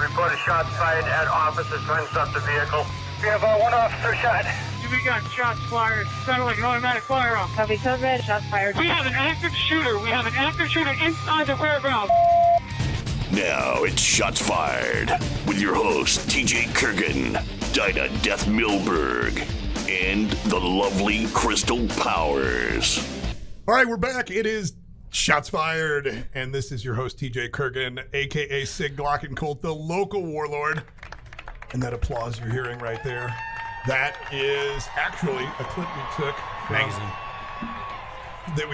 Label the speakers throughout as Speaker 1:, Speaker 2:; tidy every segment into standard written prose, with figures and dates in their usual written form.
Speaker 1: Report a shot fired at officers trying to stop the vehicle. We have one officer shot.
Speaker 2: We got shots fired. Sounded like an automatic firearm.
Speaker 3: Copy, code red, shots fired.
Speaker 2: We have an active shooter. We have an active shooter inside the warehouse.
Speaker 4: Now it's Shots Fired with your host, TJ Kirgin, Dinah Death Milberg, and the lovely Krystal Powers.
Speaker 5: All right, we're back. It is Shots Fired, and this is your host, TJ Kirgin, a.k.a. Sig Glock and Colt, the local warlord. And that applause you're hearing right there, that is actually a clip we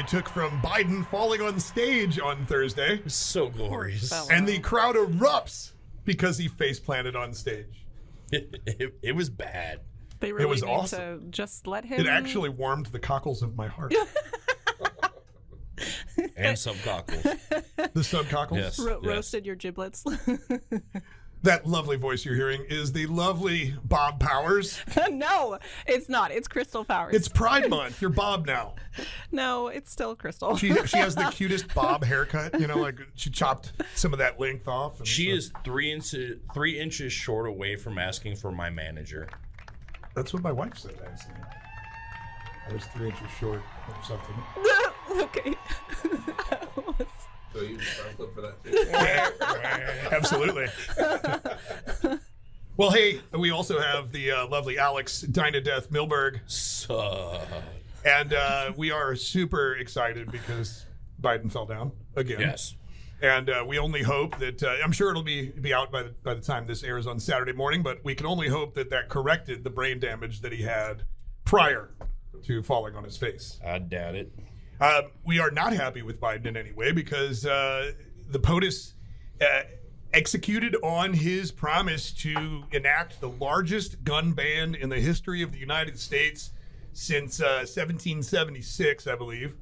Speaker 5: took from Biden falling on stage on Thursday.
Speaker 6: So glorious.
Speaker 5: And the crowd erupts because he face planted on stage.
Speaker 6: It was bad.
Speaker 7: They really
Speaker 5: It was
Speaker 7: need
Speaker 5: awesome.
Speaker 7: to just let him.
Speaker 5: It actually warmed the cockles of my heart.
Speaker 6: And subcockles.
Speaker 5: The subcockles?
Speaker 6: Yes.
Speaker 7: Roasted your giblets.
Speaker 5: That lovely voice you're hearing is the lovely Bob Powers.
Speaker 7: No, it's not. It's Krystal Powers.
Speaker 5: It's Pride Month. You're Bob now.
Speaker 7: No, it's still Krystal.
Speaker 5: She has the cutest Bob haircut. You know, like she chopped some of that length off. And
Speaker 6: She is 3 inches short away from asking for my manager.
Speaker 5: That's what my wife said, actually. I was 3 inches short or something.
Speaker 7: Okay.
Speaker 8: So you can start clip for that too.
Speaker 5: Absolutely. Well, hey, we also have the lovely Alex Dinah Death Milberg. And we are super excited because Biden fell down again.
Speaker 6: Yes.
Speaker 5: And we only hope that, I'm sure it'll be out by the time this airs on Saturday morning, but we can only hope that corrected the brain damage that he had prior to falling on his face.
Speaker 6: I doubt it.
Speaker 5: We are not happy with Biden in any way because the POTUS executed on his promise to enact the largest gun ban in the history of the United States since 1776, I believe.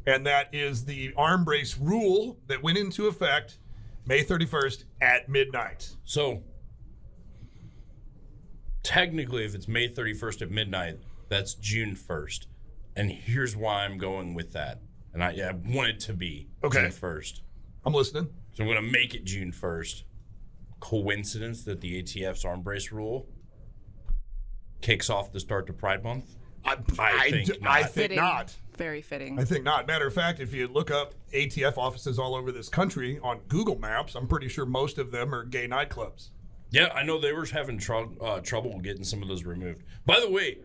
Speaker 5: And that is the arm brace rule that went into effect May 31st at midnight.
Speaker 6: So, technically, if it's May 31st at midnight, that's June 1st. And here's why I'm going with that. And I want it to be June 1st.
Speaker 5: I'm listening.
Speaker 6: So I'm going to make it June 1st. Coincidence that the ATF's arm brace rule kicks off the start to Pride Month? I think not.
Speaker 5: I think not.
Speaker 7: Very fitting.
Speaker 5: I think not. Matter of fact, if you look up ATF offices all over this country on Google Maps, I'm pretty sure most of them are gay nightclubs.
Speaker 6: Yeah, I know they were having trouble getting some of those removed. By the way,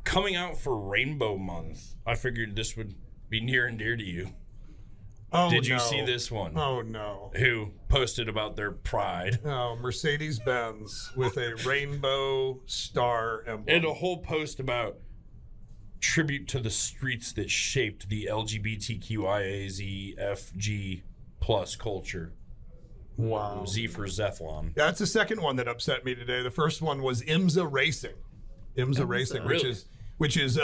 Speaker 6: coming out for Rainbow Month, I figured this would be near and dear to you.
Speaker 5: Oh,
Speaker 6: Did you see this one?
Speaker 5: Oh, no.
Speaker 6: Who posted about their pride.
Speaker 5: Oh, Mercedes-Benz with a rainbow star emblem.
Speaker 6: And a whole post about tribute to the streets that shaped the LGBTQIAZFG plus culture.
Speaker 5: Wow.
Speaker 6: Z for Zephlon.
Speaker 5: That's the second one that upset me today. The first one was IMSA Racing. IMSA Racing, which is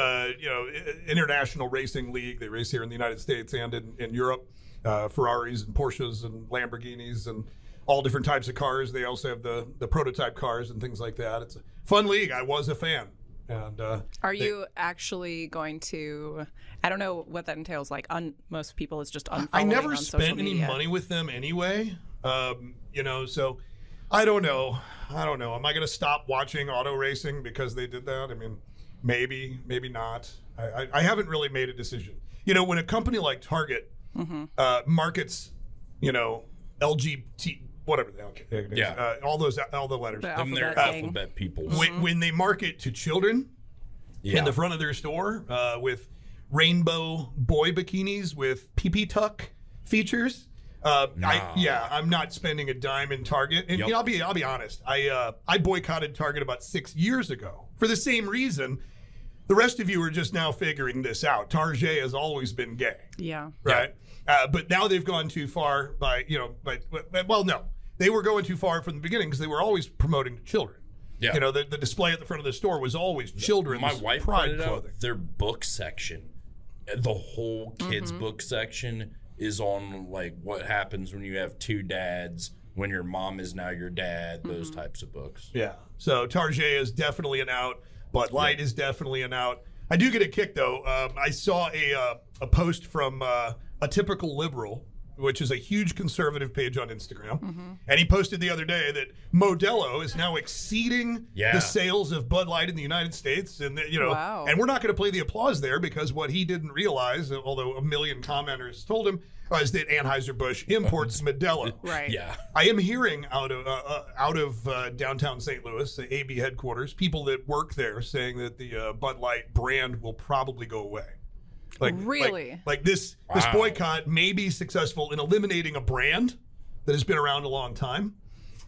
Speaker 5: international racing league. They race here in the United States and in Europe. Ferraris and Porsches and Lamborghinis and all different types of cars. They also have the prototype cars and things like that. It's a fun league. I was a fan. And
Speaker 7: are you actually going to? I don't know what that entails. Like, most people is just unfollowing.
Speaker 5: I never
Speaker 7: on
Speaker 5: spent any money with them anyway. So I don't know. Am I going to stop watching auto racing because they did that? I mean, maybe not. I haven't really made a decision. You know, when a company like Target markets, LGBT, whatever the hell it is, all the letters.
Speaker 6: Them their alphabet people.
Speaker 5: When they market to children in the front of their store with rainbow boy bikinis with pee-pee tuck features. I'm not spending a dime in Target, and I'll be honest. I boycotted Target about 6 years ago for the same reason. The rest of you are just now figuring this out. Target has always been gay.
Speaker 7: Yeah.
Speaker 5: Right. But now they've gone too far no, they were going too far from the beginning because they were always promoting to children. Yeah. The display at the front of the store was always children's
Speaker 6: My wife
Speaker 5: pride
Speaker 6: pointed
Speaker 5: clothing.
Speaker 6: out their book section, the whole kids book section is on like what happens when you have two dads, when your mom is now your dad, those types of books.
Speaker 5: Yeah. So Target is definitely an out. Bud Light is definitely an out. I do get a kick though. I saw a post from a typical liberal which is a huge conservative page on Instagram. And he posted the other day that Modelo is now exceeding the sales of Bud Light in the United States. And,
Speaker 7: Wow.
Speaker 5: and we're not going to play the applause there because what he didn't realize, although a million commenters told him, is that Anheuser-Busch imports Modelo.
Speaker 7: Right.
Speaker 6: Yeah.
Speaker 5: I am hearing out of downtown St. Louis, the AB headquarters, people that work there saying that the Bud Light brand will probably go away.
Speaker 7: Really?
Speaker 5: Like this boycott may be successful in eliminating a brand that has been around a long time,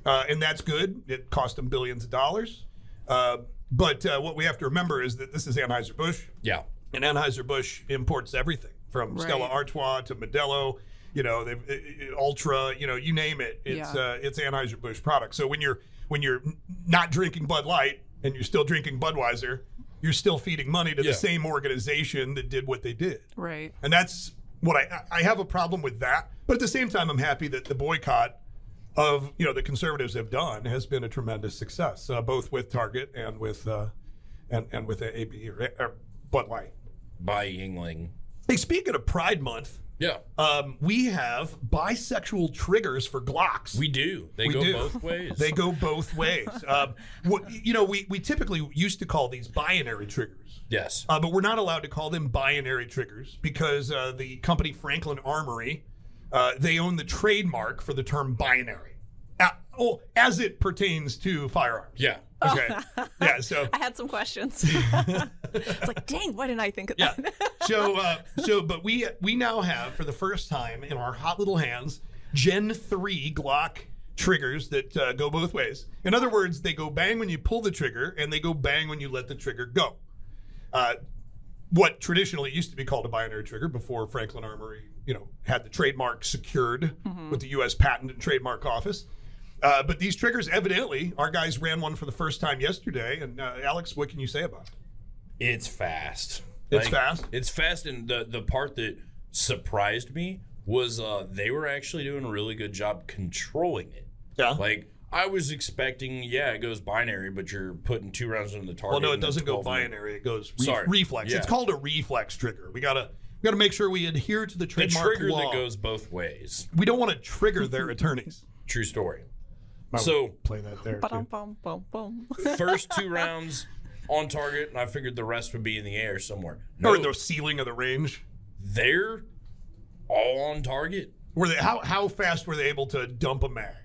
Speaker 5: and that's good. It cost them billions of dollars. But what we have to remember is that this is Anheuser-Busch.
Speaker 6: Yeah.
Speaker 5: And Anheuser-Busch imports everything from Stella Artois to Modelo, Ultra, you name it. It's Anheuser-Busch product. So when you're not drinking Bud Light and you're still drinking Budweiser, you're still feeding money to the same organization that did what they did.
Speaker 7: Right.
Speaker 5: And that's what I have a problem with that. But at the same time, I'm happy that the boycott of the conservatives have done has been a tremendous success, both with Target and with and with AB or Bud Light.
Speaker 6: By Yingling.
Speaker 5: Hey, speaking of Pride Month, we have bisexual triggers for Glocks.
Speaker 6: We do. They go both ways.
Speaker 5: They go both ways. We typically used to call these binary triggers.
Speaker 6: Yes.
Speaker 5: But we're not allowed to call them binary triggers because the company Franklin Armory, they own the trademark for the term binary. As it pertains to firearms.
Speaker 6: Yeah.
Speaker 5: Okay. Yeah. So
Speaker 7: I had some questions. It's like, dang, why didn't I think of that?
Speaker 5: But we now have, for the first time in our hot little hands, Gen 3 Glock triggers that go both ways. In other words, they go bang when you pull the trigger, and they go bang when you let the trigger go. What traditionally used to be called a binary trigger before Franklin Armory, had the trademark secured with the U.S. Patent and Trademark Office. But these triggers, evidently, our guys ran one for the first time yesterday. And Alex, what can you say about it?
Speaker 6: It's fast.
Speaker 5: It's fast?
Speaker 6: It's fast, and the part that surprised me was they were actually doing a really good job controlling it.
Speaker 5: Yeah.
Speaker 6: Like, I was expecting, it goes binary, but you're putting 2 rounds into the target.
Speaker 5: Well, no, it doesn't go binary. It goes reflex.
Speaker 6: Yeah.
Speaker 5: It's called a reflex trigger. We gotta make sure we adhere to the trademark
Speaker 6: trigger
Speaker 5: law.
Speaker 6: that goes both ways.
Speaker 5: We don't want to trigger their attorneys.
Speaker 6: True story.
Speaker 5: So play that there.
Speaker 6: First 2 rounds on target, and I figured the rest would be in the air somewhere.
Speaker 5: Or the ceiling of the range.
Speaker 6: They're all on target.
Speaker 5: Were they? How fast were they able to dump a mag?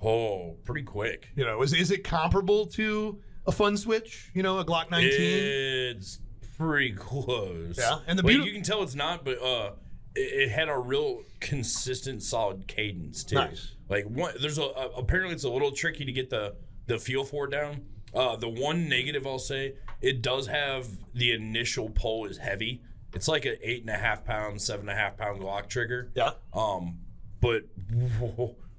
Speaker 6: Oh, pretty quick.
Speaker 5: Is it comparable to a fun switch? A Glock 19?
Speaker 6: It's pretty close.
Speaker 5: Yeah, and
Speaker 6: you can tell it's not, but it had a real consistent, solid cadence too.
Speaker 5: Nice.
Speaker 6: Like apparently it's a little tricky to get the feel for it down. The one negative I'll say, it does have the initial pull is heavy. It's like an 8.5 pound, 7.5 pound Glock trigger.
Speaker 5: Yeah.
Speaker 6: But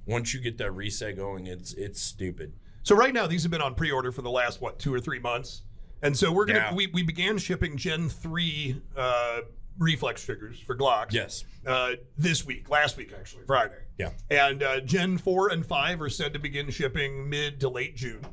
Speaker 6: once you get that reset going, it's stupid.
Speaker 5: So right now these have been on pre-order for the last 2 or 3 months, and so we're gonna we began shipping Gen 3 reflex triggers for Glocks.
Speaker 6: Yes.
Speaker 5: Last week actually, Friday.
Speaker 6: Yeah. And
Speaker 5: Gen 4 and 5 are said to begin shipping mid to late June.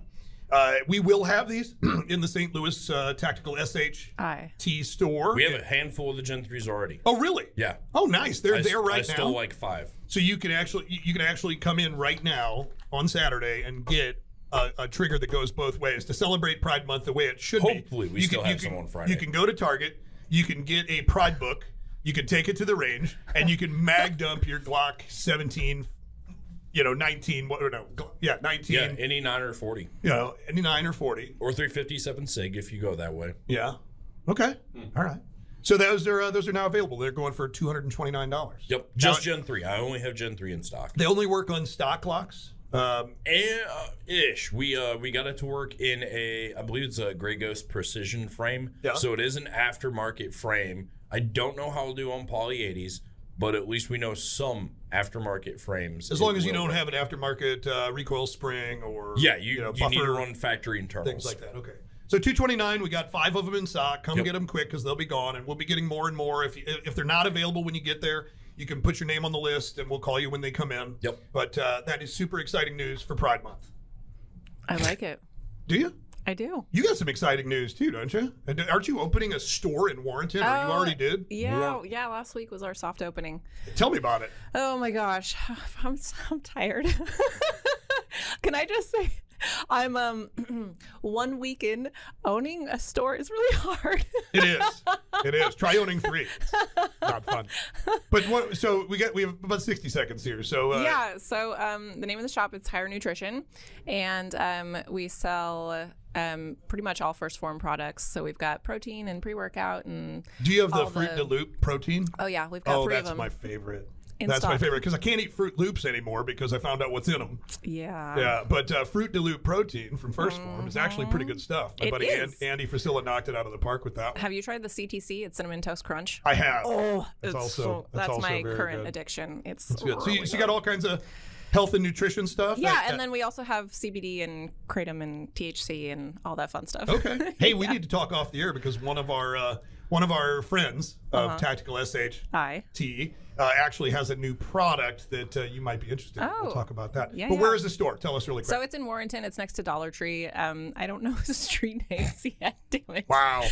Speaker 5: We will have these in the St. Louis Tactical SHT store.
Speaker 6: We have a handful of the Gen 3s already.
Speaker 5: Oh, really?
Speaker 6: Yeah.
Speaker 5: Oh, nice. They're there right now.
Speaker 6: I still like 5.
Speaker 5: So you can actually come in right now on Saturday and get a trigger that goes both ways to celebrate Pride Month the way it should be.
Speaker 6: Hopefully, we still have some on Friday.
Speaker 5: You can go to Target. You can get a Pride book. You can take it to the range, and you can mag dump your Glock 17. 19. 19.
Speaker 6: Yeah, any 9 or 40.
Speaker 5: Any 9 or 40.
Speaker 6: Or 357 SIG if you go that way.
Speaker 5: Yeah. Okay. All right. So those are now available. They're going for $229.
Speaker 6: Yep. Just Gen 3. I only have Gen 3 in stock.
Speaker 5: They only work on stock Glocks.
Speaker 6: Ish. We got it to work in I believe it's a Grey Ghost precision frame.
Speaker 5: Yeah.
Speaker 6: So it is an aftermarket frame. I don't know how it'll do on Poly 80s, but at least we know some aftermarket frames.
Speaker 5: As long as you don't have an aftermarket recoil spring or
Speaker 6: you
Speaker 5: buffer,
Speaker 6: need to run factory internals.
Speaker 5: Things like that. Okay. So $229. We got 5 of them in stock. Come get them quick because they'll be gone, and we'll be getting more and more. If they're not available when you get there, you can put your name on the list, and we'll call you when they come in.
Speaker 6: Yep.
Speaker 5: But that is super exciting news for Pride Month.
Speaker 7: I like it.
Speaker 5: Do you?
Speaker 7: I do.
Speaker 5: You got some exciting news too, don't you? Aren't you opening a store in Warrenton, or you already did?
Speaker 7: Yeah, last week was our soft opening.
Speaker 5: Tell me about it.
Speaker 7: Oh my gosh, I'm tired. Can I just say, I'm 1 week in, owning a store is really hard.
Speaker 5: It is. It is. Try owning 3. It's not fun. But what? So we have about 60 seconds here. So
Speaker 7: So the name of the shop is Higher Nutrition, and we sell pretty much all First Form products. So we've got protein and pre-workout, and
Speaker 5: do you have the Fruit de Loop protein?
Speaker 7: Oh yeah, we've got 3 of them.
Speaker 5: Oh, that's my favorite.
Speaker 7: That's
Speaker 5: my favorite because I can't eat Fruit Loops anymore because I found out what's in them.
Speaker 7: Yeah.
Speaker 5: Yeah, but Fruit de Loop protein from First Form is actually pretty good stuff. My buddy Andy Frisilla knocked it out of the park with that one.
Speaker 7: Have you tried the CTC? It's Cinnamon Toast Crunch.
Speaker 5: I have.
Speaker 7: Oh,
Speaker 5: that's also
Speaker 7: my
Speaker 5: very
Speaker 7: current
Speaker 5: good.
Speaker 7: addiction. It's
Speaker 5: good.
Speaker 7: Really
Speaker 5: so you got all kinds of health and nutrition stuff?
Speaker 7: Yeah, and then we also have CBD and kratom and THC and all that fun stuff.
Speaker 5: Okay. Hey, we need to talk off the air because one of our friends of TacticalSht.Official actually has a new product that you might be interested in. We'll talk about that.
Speaker 7: Yeah,
Speaker 5: but where is the store? Tell us really quick.
Speaker 7: So it's in Warrenton. It's next to Dollar Tree. I don't know the street names yet. Damn it.
Speaker 5: Wow.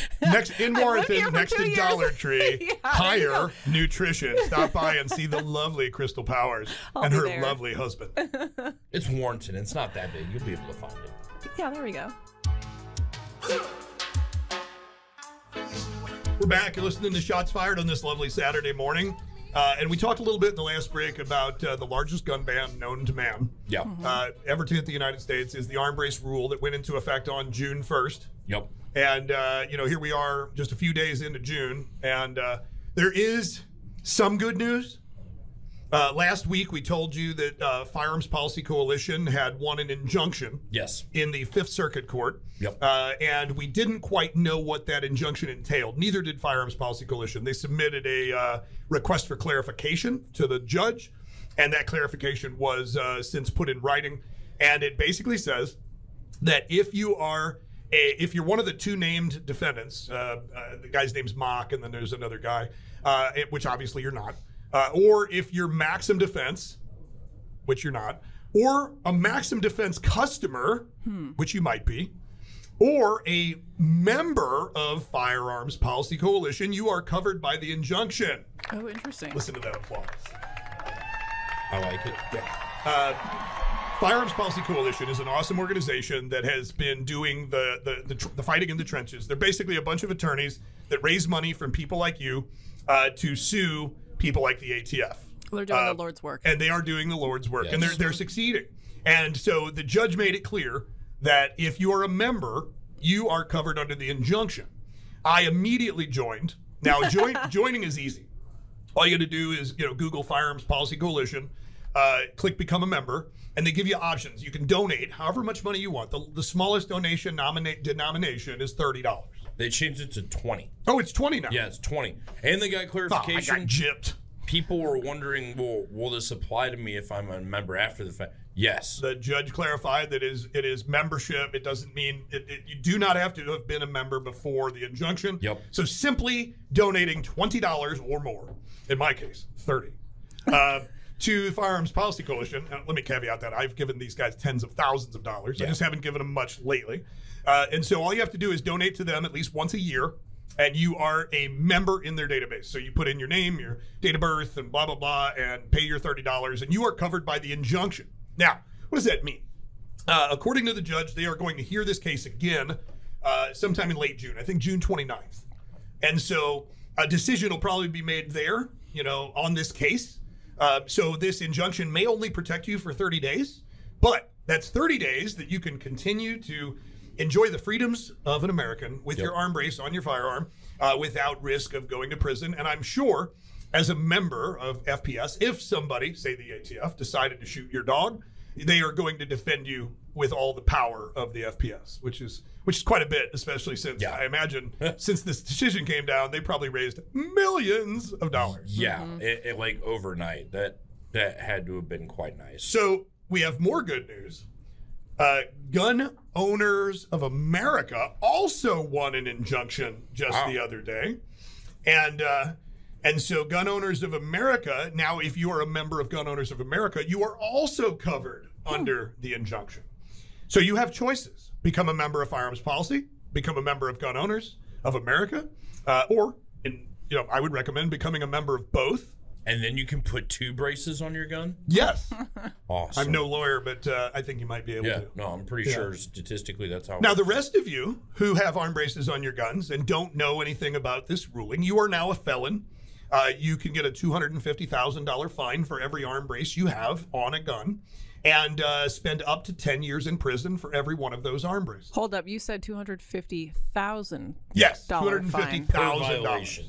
Speaker 5: In Warrenton, next to Dollar Tree, Higher Nutrition. Stop by and see the lovely Krystal Powers and her lovely husband.
Speaker 6: It's Warrenton. It's not that big. You'll be able to find it.
Speaker 7: Yeah, there we go.
Speaker 5: We're back. You're listening to Shots Fired on this lovely Saturday morning. And we talked a little bit in the last break about the largest gun ban known to man.
Speaker 6: Yeah.
Speaker 5: Ever to hit the United States is the arm brace rule that went into effect on June 1st.
Speaker 6: Yep.
Speaker 5: And, here we are just a few days into June. And there is some good news. Last week, we told you that Firearms Policy Coalition had won an injunction in the Fifth Circuit Court.
Speaker 6: Yep.
Speaker 5: And we didn't quite know what that injunction entailed. Neither did Firearms Policy Coalition. They submitted a request for clarification to the judge, and that clarification was since put in writing. And it basically says that if you're one of the 2 named defendants, the guy's name's Mock, and then there's another guy, which obviously you're not, or if you're Maxim Defense, which you're not, or a Maxim Defense customer, which you might be, or a member of Firearms Policy Coalition, you are covered by the injunction.
Speaker 7: Oh, interesting.
Speaker 5: Listen to that applause.
Speaker 6: I like it.
Speaker 5: Yeah. Firearms Policy Coalition is an awesome organization that has been doing the fighting in the trenches. They're basically a bunch of attorneys that raise money from people like you to sue people like the ATF.
Speaker 7: They're doing the Lord's work.
Speaker 5: And they are doing the Lord's work. Yes. And they're succeeding. And so the judge made it clear that if you are a member, you are covered under the injunction. I immediately joined. Now, joining is easy. All you got to do is, Google Firearms Policy Coalition, click Become a Member, and they give you options. You can donate however much money you want. The smallest donation denomination is $30.
Speaker 6: They changed it to 20.
Speaker 5: Oh, it's 20 now.
Speaker 6: Yeah, it's 20. And they got clarification.
Speaker 5: I got gypped.
Speaker 6: People were wondering, well, will this apply to me if I'm a member after the fact? Yes.
Speaker 5: The judge clarified that it is membership. It doesn't mean you do not have to have been a member before the injunction.
Speaker 6: Yep.
Speaker 5: So simply donating $20 or more, in my case, $30, to the Firearms Policy Coalition. Now, let me caveat that I've given these guys tens of thousands of dollars. Yeah. I just haven't given them much lately. And so all you have to do is donate to them at least once a year, and you are a member in their database. So you put in your name, your date of birth, and blah, blah, blah, and pay your $30, and you are covered by the injunction. Now, what does that mean? According to the judge, they are going to hear this case again sometime in late June, I think June 29th. And so a decision will probably be made there, on this case. So this injunction may only protect you for 30 days, but that's 30 days that you can continue to enjoy the freedoms of an American with your arm brace on your firearm without risk of going to prison. And I'm sure as a member of FPS, if somebody, say the ATF, decided to shoot your dog, they are going to defend you with all the power of the FPS, which is quite a bit, especially since I imagine since this decision came down, they probably raised millions of dollars.
Speaker 6: Yeah, it like overnight. That had to have been quite nice.
Speaker 5: So we have more good news. Gun Owners of America also won an injunction just the other day. And so Gun Owners of America, now if you are a member of Gun Owners of America, you are also covered under the injunction. So you have choices. Become a member of Firearms Policy, become a member of Gun Owners of America, or I would recommend becoming a member of both.
Speaker 6: And then you can put 2 braces on your gun?
Speaker 5: Yes.
Speaker 6: Awesome.
Speaker 5: I'm no lawyer, but I think you might be able to.
Speaker 6: No, I'm pretty sure statistically that's how it
Speaker 5: Now,
Speaker 6: works.
Speaker 5: the rest of you who have arm braces on your guns and don't know anything about this ruling, you are now a felon. You can get a $250,000 fine for every arm brace you have on a gun, and spend up to 10 years in prison for every one of those arm braces.
Speaker 7: Hold up, you said $250,000.
Speaker 5: Yes,
Speaker 6: per
Speaker 5: $250,000
Speaker 6: violation.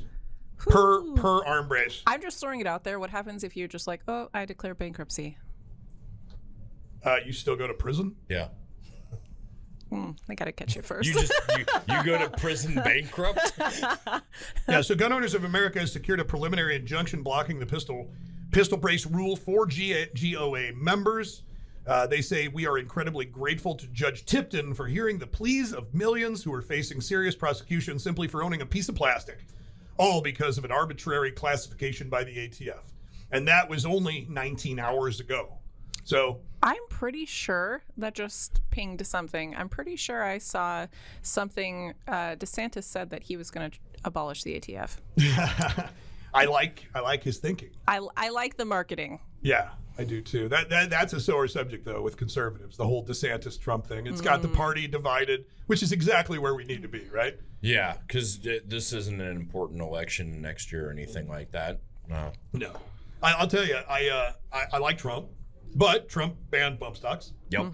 Speaker 5: per arm brace.
Speaker 7: I'm just throwing it out there. What happens if you're just like, oh, I declare bankruptcy?
Speaker 5: You still go to prison?
Speaker 6: Yeah.
Speaker 7: I gotta catch it first.
Speaker 6: You go to prison bankrupt?
Speaker 5: Yeah, so Gun Owners of America has secured a preliminary injunction blocking the pistol brace rule for GOA members. They say, we are incredibly grateful to Judge Tipton for hearing the pleas of millions who are facing serious prosecution simply for owning a piece of plastic, all because of an arbitrary classification by the ATF. And that was only 19 hours ago. So
Speaker 7: I'm pretty sure that just pinged something. I'm pretty sure I saw something. DeSantis said that he was going to abolish the ATF.
Speaker 5: I like his thinking.
Speaker 7: I like the marketing.
Speaker 5: Yeah, I do too. That's a sore subject though with conservatives. The whole DeSantis Trump thing. It's got the party divided, which is exactly where we need to be, right?
Speaker 6: Yeah, because this isn't an important election next year or anything like that. No.
Speaker 5: I'll tell you, I like Trump, but Trump banned bump stocks.
Speaker 6: Yep.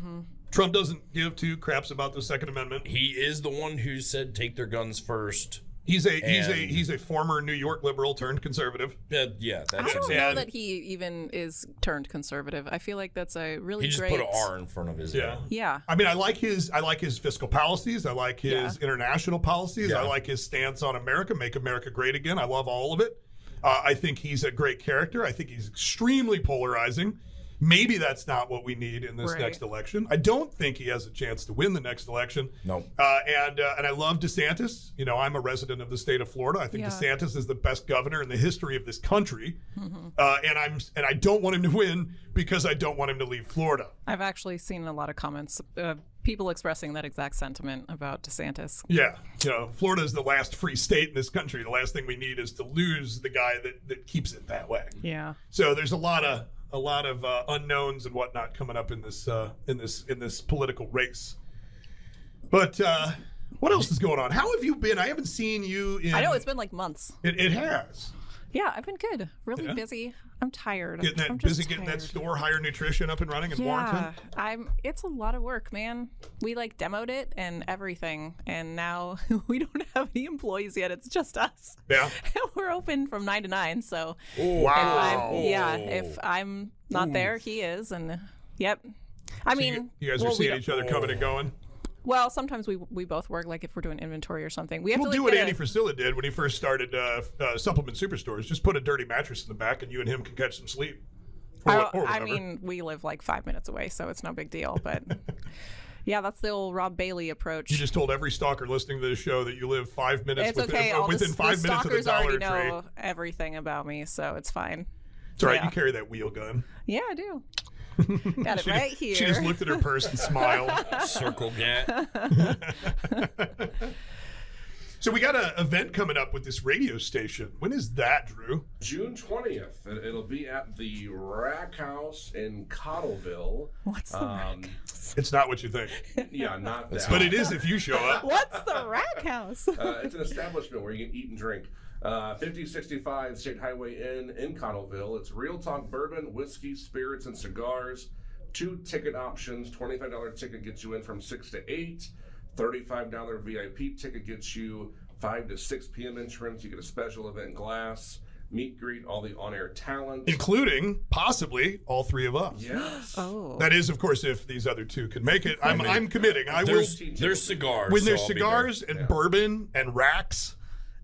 Speaker 5: Trump doesn't give 2 craps about the Second Amendment.
Speaker 6: He is the one who said take their guns first.
Speaker 5: He's a former New York liberal turned conservative.
Speaker 6: Yeah,
Speaker 7: I
Speaker 6: that's
Speaker 7: don't know that he even is turned conservative. I feel like that's a really
Speaker 6: He just
Speaker 7: great.
Speaker 6: put an R in front of his name.
Speaker 7: Yeah.
Speaker 5: I mean, I like his fiscal policies. I like his international policies.
Speaker 6: Yeah.
Speaker 5: I like his stance on America, make America great again. I love all of it. I think he's a great character. I think he's extremely polarizing. Maybe that's not what we need in this next election. I don't think he has a chance to win the next election.
Speaker 6: No.
Speaker 5: And I love DeSantis. You know, I'm a resident of the state of Florida. I think DeSantis is the best governor in the history of this country. And I don't want him to win because I don't want him to leave Florida.
Speaker 7: I've actually seen a lot of comments, people expressing that exact sentiment about DeSantis.
Speaker 5: Yeah. You know, Florida is the last free state in this country. The last thing we need is to lose the guy that keeps it that way.
Speaker 7: Yeah.
Speaker 5: So there's a lot of unknowns and whatnot coming up in this political race. But what else is going on? How have you been? I haven't seen you in.
Speaker 7: I know it's been like months.
Speaker 5: It has.
Speaker 7: Yeah, I've been good. Really busy. I'm tired.
Speaker 5: Getting that store Higher Nutrition up and running in Warrenton.
Speaker 7: It's a lot of work, man. We like demoed it and everything, and now we don't have any employees yet. It's just us.
Speaker 5: Yeah.
Speaker 7: We're open from 9 to 9. So
Speaker 5: wow.
Speaker 7: If I'm not there, he is, and yep. I mean,
Speaker 5: you guys are seeing each other coming and going.
Speaker 7: Well, sometimes we both work, like if we're doing inventory or something. We have to
Speaker 5: do what Andy Frisilla did when he first started supplement superstores. Just put a dirty mattress in the back, and you and him can catch some sleep.
Speaker 7: I mean, we live like 5 minutes away, so it's no big deal. But yeah, that's the old Rob Bailey approach.
Speaker 5: You just told every stalker listening to the show that you live 5 minutes
Speaker 7: within 5
Speaker 5: minutes of the
Speaker 7: stalkers
Speaker 5: Dollar
Speaker 7: already
Speaker 5: Tree.
Speaker 7: know everything about me, so it's fine.
Speaker 5: It's all right. You carry that wheel gun.
Speaker 7: Yeah, I do. Got it right here.
Speaker 5: She just looked at her purse and smiled.
Speaker 6: Circle gat.
Speaker 5: So we got an event coming up with this radio station. When is that, Drew?
Speaker 8: June 20th. It'll be at the Rack House in Cottleville.
Speaker 7: What's the Rack House?
Speaker 5: It's not what you think.
Speaker 8: Yeah, not that.
Speaker 5: But it is if you show up.
Speaker 7: What's the Rack House?
Speaker 8: It's an establishment where you can eat and drink. 5065 State Highway Inn in Cottleville. It's real talk bourbon, whiskey, spirits, and cigars. 2 ticket options. $25 ticket gets you in from 6 to 8. $35 VIP ticket gets you 5 to 6 p.m. entrance. You get a special event glass, meet greet, all the on-air talent. Including, possibly, all 3 of us. Yes.
Speaker 7: Oh.
Speaker 5: That is, of course, if these other 2 can make it. I'm committing.
Speaker 6: There's cigars.
Speaker 5: When there's cigars and bourbon and racks,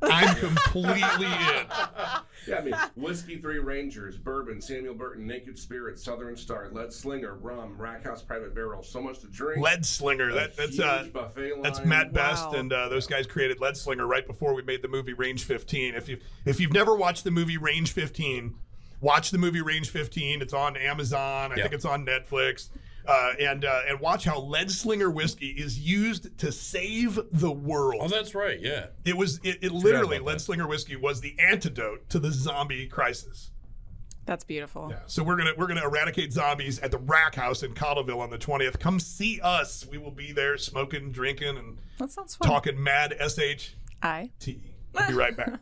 Speaker 5: I'm completely in.
Speaker 8: Yeah, I mean, Whiskey 3 Rangers, Bourbon, Samuel Burton, Naked Spirit, Southern Star, Lead Slinger, Rum, Rack House Private Barrel, so much to drink.
Speaker 5: Lead Slinger, that's
Speaker 8: buffet line.
Speaker 5: That's Matt Best, and those guys created Lead Slinger right before we made the movie Range 15. If you've never watched the movie Range 15, watch the movie Range 15. It's on Amazon. I think it's on Netflix. and watch how lead slinger whiskey is used to save the world.
Speaker 6: Oh, that's right. Yeah.
Speaker 5: It literally, lead slinger whiskey was the antidote to the zombie crisis.
Speaker 7: That's beautiful.
Speaker 5: Yeah. So we're gonna eradicate zombies at the Rack House in Cottleville on the 20th. Come see us. We will be there smoking, drinking, and
Speaker 7: That sounds fun.
Speaker 5: talking mad SHT. We'll be right back.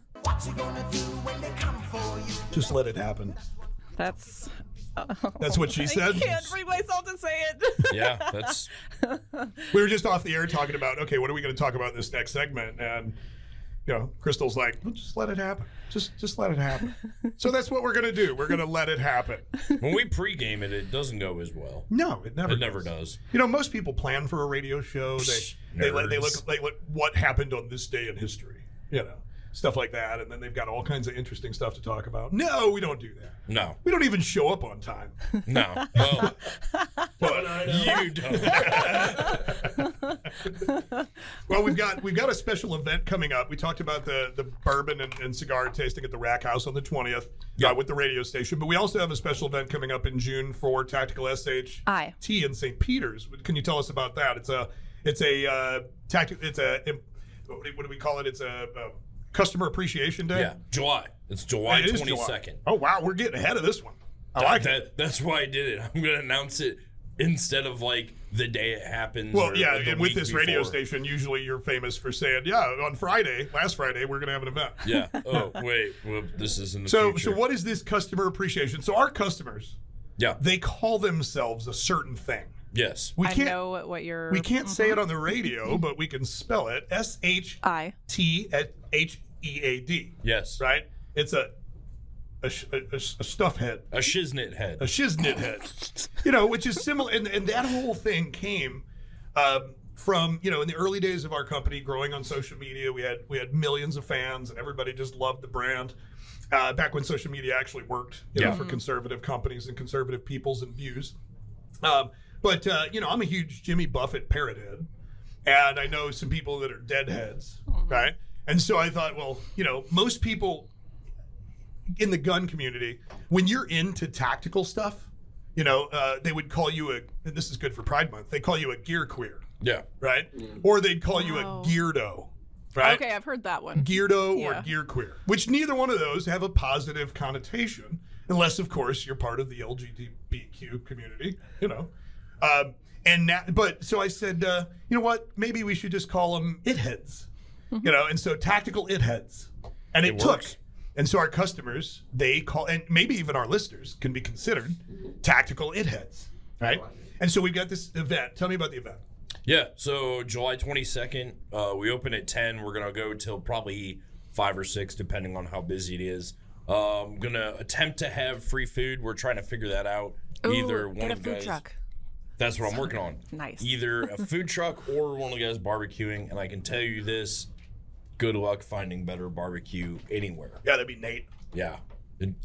Speaker 5: Just let it happen.
Speaker 7: That's
Speaker 5: what she said.
Speaker 7: I can't bring myself to say it.
Speaker 6: Yeah, that's.
Speaker 5: We were just off the air talking about, okay, what are we going to talk about in this next segment? And Krystal's like, well, just let it happen. Just let it happen. So that's what we're going to do. We're going to let it happen.
Speaker 6: When we pregame it, it doesn't go as well.
Speaker 5: No, it never
Speaker 6: does.
Speaker 5: Most people plan for a radio show. They look like what happened on this day in history. Stuff like that, and then they've got all kinds of interesting stuff to talk about. No, we don't do that.
Speaker 6: No.
Speaker 5: We don't even show up on time.
Speaker 6: No. Well, but you don't.
Speaker 5: Well, we've got a special event coming up. We talked about the bourbon and cigar tasting at the Rack House on the 20th with the radio station, but we also have a special event coming up in June for TacticalSht in St. Peter's. Can you tell us about that? What do we call it? It's a Customer Appreciation Day?
Speaker 6: Yeah, July. It's July 22nd.
Speaker 5: Oh, wow. We're getting ahead of this one. I like it.
Speaker 6: That's why I did it. I'm going to announce it instead of like the day it happens.
Speaker 5: Well, yeah, and with this radio station, usually you're famous for saying, on last Friday, we're going to have an event.
Speaker 6: Yeah. Oh, wait. Well, this is in the
Speaker 5: future.
Speaker 6: So
Speaker 5: what is this customer appreciation? So our customers, they call themselves a certain thing.
Speaker 6: Yes.
Speaker 7: I know what you're...
Speaker 5: We can't say it on the radio, but we can spell it. SHTHEAD.
Speaker 6: Yes.
Speaker 5: Right? It's a stuff head.
Speaker 6: A shiznit head.
Speaker 5: A shiznit head. Which is similar. And that whole thing came from, in the early days of our company, growing on social media. We had millions of fans, and everybody just loved the brand. Back when social media actually worked for conservative companies and conservative peoples and views. But I'm a huge Jimmy Buffett parrot head, and I know some people that are deadheads, right? And so I thought, well, most people in the gun community, when you're into tactical stuff, they would call you and this is good for Pride Month, they call you a gear queer.
Speaker 6: Yeah.
Speaker 5: Right? Or they'd call you a geardo. Right?
Speaker 7: Okay, I've heard that one.
Speaker 5: Geardo or gear queer, which neither one of those have a positive connotation, unless, of course, you're part of the LGBTQ community, So I said, you know what? Maybe we should just call them it heads, and so tactical it heads, and it took. And so our customers, they call, and maybe even our listeners can be considered tactical it heads, right? And so we've got this event. Tell me about the event.
Speaker 6: Yeah, so July 22nd, we open at 10. We're gonna go till probably 5 or 6, depending on how busy it is. I'm gonna attempt to have free food. We're trying to figure that out.
Speaker 7: Either one of the guys. Truck.
Speaker 6: That's what I'm working on.
Speaker 7: Nice.
Speaker 6: Either a food truck or one of the guys barbecuing. And I can tell you this, good luck finding better barbecue anywhere.
Speaker 5: Yeah, that'd be Nate.
Speaker 6: Yeah,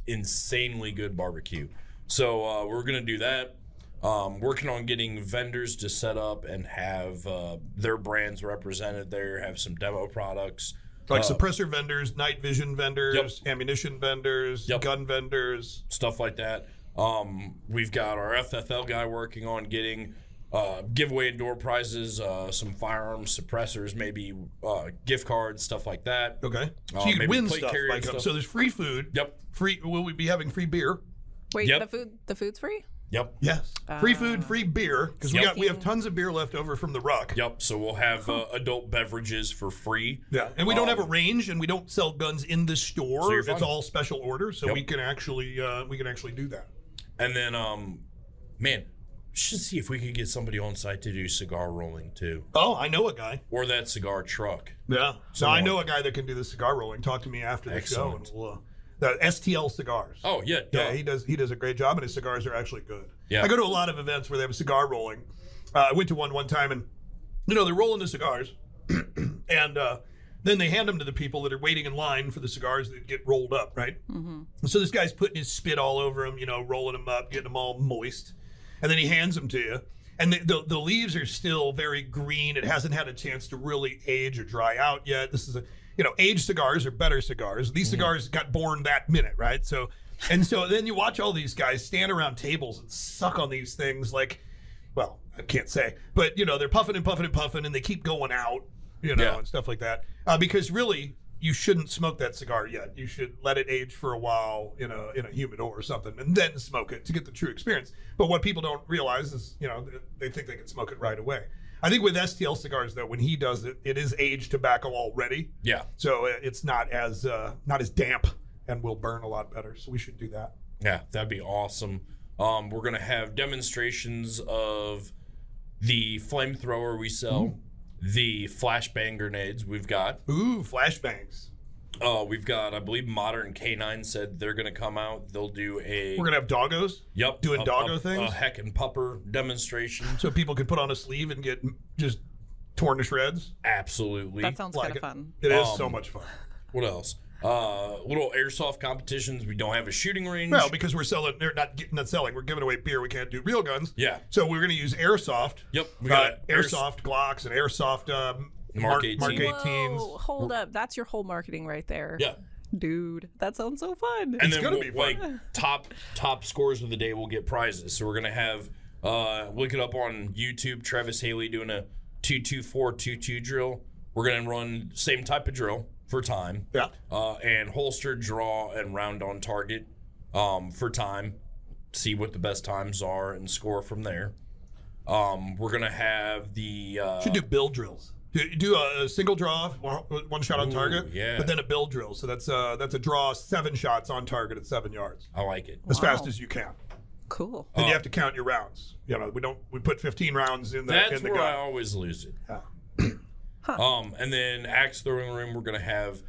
Speaker 6: insanely good barbecue. So we're going to do that. Working on getting vendors to set up and have their brands represented there, have some demo products.
Speaker 5: Like suppressor vendors, night vision vendors, ammunition vendors, gun vendors.
Speaker 6: Stuff like that. We've got our FFL guy working on getting giveaway and door prizes, some firearms suppressors, maybe gift cards, stuff like that.
Speaker 5: Okay. So you can win stuff. So there's free food.
Speaker 6: Yep.
Speaker 5: Free. Will we be having free beer?
Speaker 7: Wait, the food's free?
Speaker 6: Yep.
Speaker 5: Yes. Free food, free beer, because we have tons of beer left over from the Ruck.
Speaker 6: Yep. So we'll have adult beverages for free.
Speaker 5: Yeah, and we don't have a range, and we don't sell guns in the store. So it's all special order, so we can actually do that. And
Speaker 6: then, man, should see if we could get somebody on site to do cigar rolling too.
Speaker 5: Oh, I know a guy.
Speaker 6: Or that cigar truck.
Speaker 5: Yeah. So I know a guy that can do the cigar rolling. Talk to me after the show, and we'll. The STL cigars.
Speaker 6: Oh yeah,
Speaker 5: yeah. He does a great job, and his cigars are actually good.
Speaker 6: Yeah.
Speaker 5: I go to a lot of events where they have a cigar rolling. I went to one time, and they're rolling the cigars, and then they hand them to the people that are waiting in line for the cigars that get rolled up, right? Mm-hmm. And so this guy's putting his spit all over them, rolling them up, getting them all moist, and then he hands them to you. And the leaves are still very green. It hasn't had a chance to really age or dry out yet. This is aged cigars are better cigars. These cigars got born that minute, right? So then you watch all these guys stand around tables and suck on these things like well, I can't say, but they're puffing and puffing and puffing, and they keep going out, and stuff like that. Because really, you shouldn't smoke that cigar yet. You should let it age for a while, in a humidor or something, and then smoke it to get the true experience. But what people don't realize is, they think they can smoke it right away. I think with STL cigars, though, when he does it, it is aged tobacco already. Yeah. So it's not as damp and will burn a lot better. So we should do that.
Speaker 6: Yeah, that'd be awesome. We're gonna have demonstrations of the flamethrower we sell, the flashbang grenades we've got.
Speaker 5: Ooh, flashbangs.
Speaker 6: We've got, I believe, Modern K9 said they're gonna come out. They'll do
Speaker 5: We're gonna have doggos.
Speaker 6: Yep,
Speaker 5: doing doggo things.
Speaker 6: A heck and pupper demonstration,
Speaker 5: so people could put on a sleeve and get just torn to shreds.
Speaker 6: Absolutely,
Speaker 7: that sounds kind of fun.
Speaker 5: It is so much fun.
Speaker 6: What else? Little airsoft competitions. We don't have a shooting range.
Speaker 5: Well, because we're selling, not selling. We're giving away beer. We can't do real guns.
Speaker 6: Yeah.
Speaker 5: So we're going to use airsoft.
Speaker 6: Yep. We got
Speaker 5: airsoft Glocks and airsoft Mark 18s.
Speaker 7: Whoa, hold up. That's your whole marketing right there.
Speaker 6: Yeah.
Speaker 7: Dude, that sounds so fun.
Speaker 6: And then gonna be fun. top scores of the day will get prizes. So we're gonna have look it up on YouTube. Travis Haley doing a 2-2-4-2-2 drill. We're gonna run same type of drill for time.
Speaker 5: Yeah.
Speaker 6: And holster, draw, and round on target for time. See what the best times are and score from there. We're gonna have the
Speaker 5: should do build drills. Do a single draw, one shot on target, but then a build drill. So that's a draw 7 shots on target at 7 yards.
Speaker 6: I like it.
Speaker 5: As fast as you can.
Speaker 7: Cool.
Speaker 5: Then you have to count your rounds. We put 15 rounds in the
Speaker 6: That's
Speaker 5: in the
Speaker 6: where
Speaker 5: gun.
Speaker 6: I always lose it.
Speaker 5: Yeah.
Speaker 6: And then axe throwing room, we're gonna have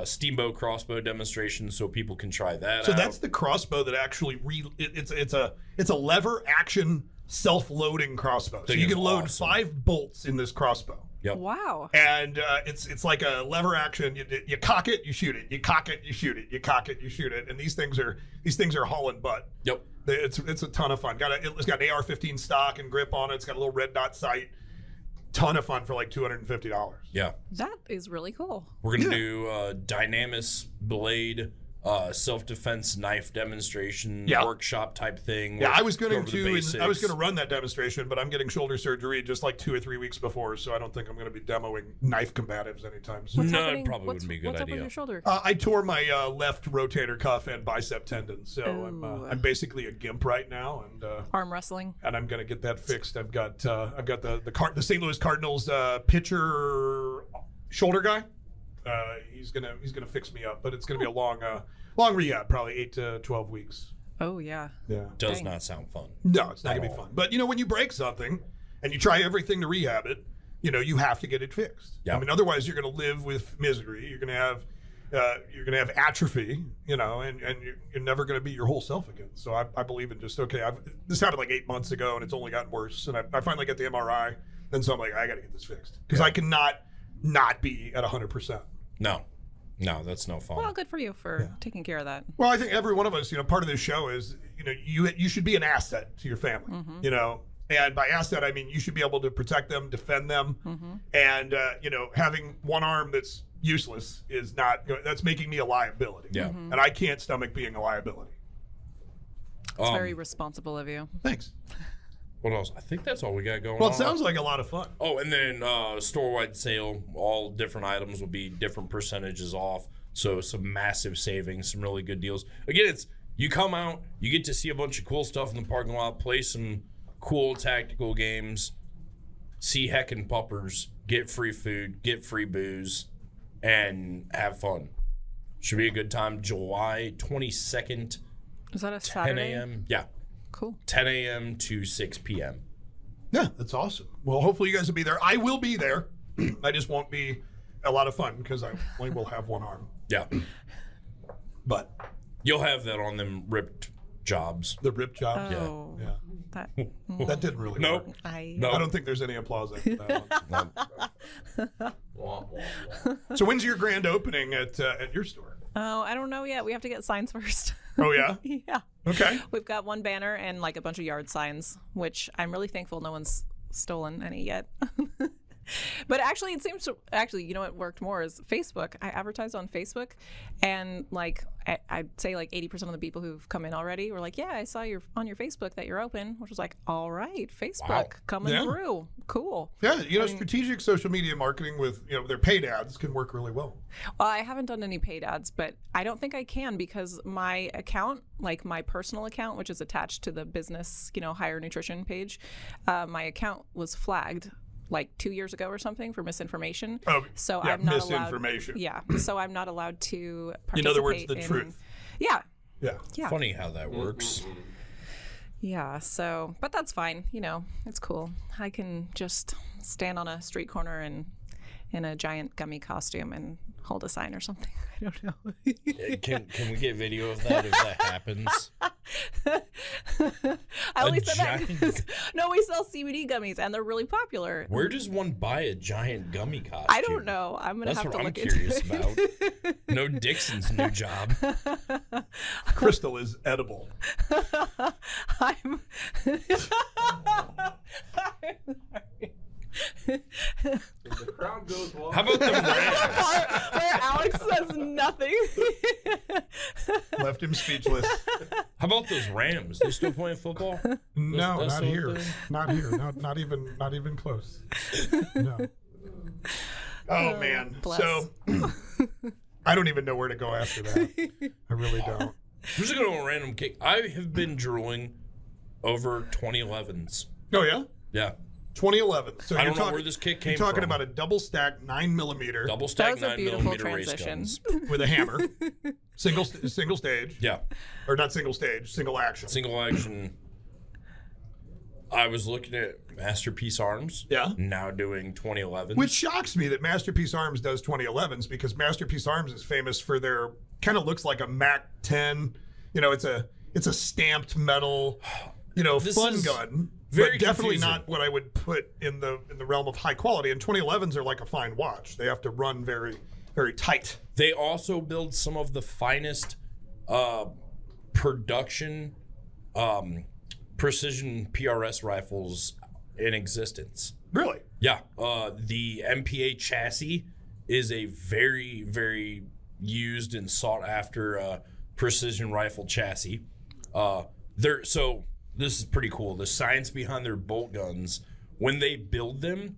Speaker 6: steamboat crossbow demonstration so people can try that.
Speaker 5: So
Speaker 6: out.
Speaker 5: that's the crossbow that actually it's a lever action self-loading crossbow. So you can load 5 bolts in this crossbow.
Speaker 6: Yep.
Speaker 7: Wow.
Speaker 5: And it's like a lever action. You cock it, you shoot it. You cock it, you shoot it. You cock it, you shoot it. And these things are hauling butt.
Speaker 6: Yep.
Speaker 5: It's a ton of fun. It's got an AR-15 stock and grip on it. It's got a little red dot sight. Ton of fun for like $250.
Speaker 6: Yeah.
Speaker 7: That is really cool.
Speaker 6: We're gonna do Dynamis blade. Self-defense knife demonstration, workshop type thing.
Speaker 5: Yeah, I was going to run that demonstration, but I'm getting shoulder surgery just like 2 or 3 weeks before, so I don't think I'm going to be demoing knife combatives anytime soon.
Speaker 6: No, it probably wouldn't be a good
Speaker 7: what's
Speaker 6: idea.
Speaker 7: Up with your shoulder?
Speaker 5: I tore my left rotator cuff and bicep tendon, so I'm basically a gimp right now, and
Speaker 7: arm wrestling.
Speaker 5: And I'm going to get that fixed. I've got the St. Louis Cardinals pitcher shoulder guy. He's gonna fix me up, but it's gonna be a long rehab, probably 8 to 12 weeks.
Speaker 7: Oh yeah.
Speaker 5: Yeah.
Speaker 6: Does not sound fun.
Speaker 5: No, it's not gonna be fun. But when you break something and you try everything to rehab it, you have to get it fixed.
Speaker 6: Yeah.
Speaker 5: I mean, otherwise you're gonna live with misery. You're gonna have atrophy, and you're never gonna be your whole self again. So I believe in just this happened like 8 months ago, and it's only gotten worse. And I finally got the MRI, and so I'm like, I got to get this fixed because I cannot not be at 100%.
Speaker 6: No, that's no fun.
Speaker 7: Well, good for you for taking care of that.
Speaker 5: Well, I think every one of us, part of this show is, you should be an asset to your family, and by asset, I mean, you should be able to protect them, defend them. And, having one arm that's useless that's making me a liability.
Speaker 6: Yeah.
Speaker 5: And I can't stomach being a liability.
Speaker 7: It's very responsible of you.
Speaker 5: Thanks.
Speaker 6: What else? I think that's all we got going on.
Speaker 5: Well, it sounds like a lot of fun.
Speaker 6: Oh, and then store-wide sale. All different items will be different percentages off. So some massive savings, some really good deals. Again, you come out, you get to see a bunch of cool stuff in the parking lot, play some cool tactical games, see heckin' puppers, get free food, get free booze, and have fun. Should be a good time. July 22nd.
Speaker 7: Is that a Saturday?
Speaker 6: 10 a.m. Yeah.
Speaker 7: Cool.
Speaker 6: 10 a.m. to 6 p.m.
Speaker 5: Yeah, that's awesome. Well, hopefully you guys will be there. I will be there. I just won't be a lot of fun because I only will have one arm.
Speaker 6: Yeah.
Speaker 5: But
Speaker 6: you'll have that on them ripped jobs.
Speaker 5: The ripped jobs?
Speaker 7: Oh,
Speaker 5: yeah. That didn't really work. I don't think there's any applause after that one. So when's your grand opening at your store?
Speaker 7: Oh, I don't know yet. We have to get signs first.
Speaker 5: Oh, yeah?
Speaker 7: Yeah.
Speaker 5: Okay.
Speaker 7: We've got one banner and like a bunch of yard signs, which I'm really thankful no one's stolen any yet. But actually, it seems to you know what worked more is Facebook. I advertised on Facebook, and like I'd say like 80% of the people who've come in already were like, "Yeah, I saw on your Facebook that you're open," which was like, "All right, Facebook coming through, cool."
Speaker 5: Yeah, strategic social media marketing with their paid ads can work really well.
Speaker 7: Well, I haven't done any paid ads, but I don't think I can because my account, like my personal account, which is attached to the business, higher nutrition page, my account was flagged like 2 years ago or something for misinformation.
Speaker 5: Oh,
Speaker 7: so
Speaker 5: yeah,
Speaker 7: I'm not
Speaker 5: misinformation.
Speaker 7: allowed. Yeah, so I'm not allowed to participate.
Speaker 5: In other words, the truth.
Speaker 7: Yeah.
Speaker 5: Yeah.
Speaker 6: Funny how that works.
Speaker 7: Yeah. So, but that's fine. It's cool. I can just stand on a street corner and in a giant gummy costume and hold a sign or something. I don't know.
Speaker 6: Can we get video of that if that happens?
Speaker 7: I only said that because we sell CBD gummies and they're really popular.
Speaker 6: Where does one buy a giant gummy costume?
Speaker 7: I don't know. I'm gonna have to look into it.
Speaker 6: That's what I'm curious about. No Dixon's new job.
Speaker 5: Krystal is edible.
Speaker 7: I'm
Speaker 8: The crowd goes wild.
Speaker 6: How about the Rams?
Speaker 7: where Alex says nothing.
Speaker 5: Left him speechless.
Speaker 6: How about those Rams? They still playing football?
Speaker 5: No,
Speaker 6: That's
Speaker 5: not
Speaker 6: the
Speaker 5: here.
Speaker 6: thing?
Speaker 5: Not here. Not even close. No. Oh man.
Speaker 7: Bless.
Speaker 5: So I don't even know where to go after that. I really don't.
Speaker 6: I'm just going to go a random kick. I have been drooling over 2011s.
Speaker 5: Oh yeah?
Speaker 6: Yeah.
Speaker 5: 2011. So
Speaker 6: I don't know where this kick came
Speaker 5: You're talking
Speaker 6: from.
Speaker 5: about a double stack 9mm
Speaker 6: Double
Speaker 7: That
Speaker 6: stack
Speaker 7: was a
Speaker 6: 9mm
Speaker 7: beautiful
Speaker 6: race
Speaker 7: transition.
Speaker 6: guns.
Speaker 5: with a hammer, single stage.
Speaker 6: Yeah.
Speaker 5: Or not single stage, single action.
Speaker 6: Single action. I was looking at Masterpiece Arms.
Speaker 5: Yeah.
Speaker 6: Now doing 2011s.
Speaker 5: Which shocks me that Masterpiece Arms does 2011s because Masterpiece Arms is famous for their kind of looks like a Mac 10. It's a stamped metal,
Speaker 6: This
Speaker 5: fun
Speaker 6: is
Speaker 5: gun.
Speaker 6: very
Speaker 5: But definitely
Speaker 6: confusing.
Speaker 5: not what I would put in the realm of high quality. And 2011s are like a fine watch. They have to run very, very tight.
Speaker 6: They also build some of the finest production precision PRS rifles in existence.
Speaker 5: Really?
Speaker 6: Yeah. The MPA chassis is a very, very used and sought after precision rifle chassis. So this is pretty cool. The science behind their bolt guns, when they build them,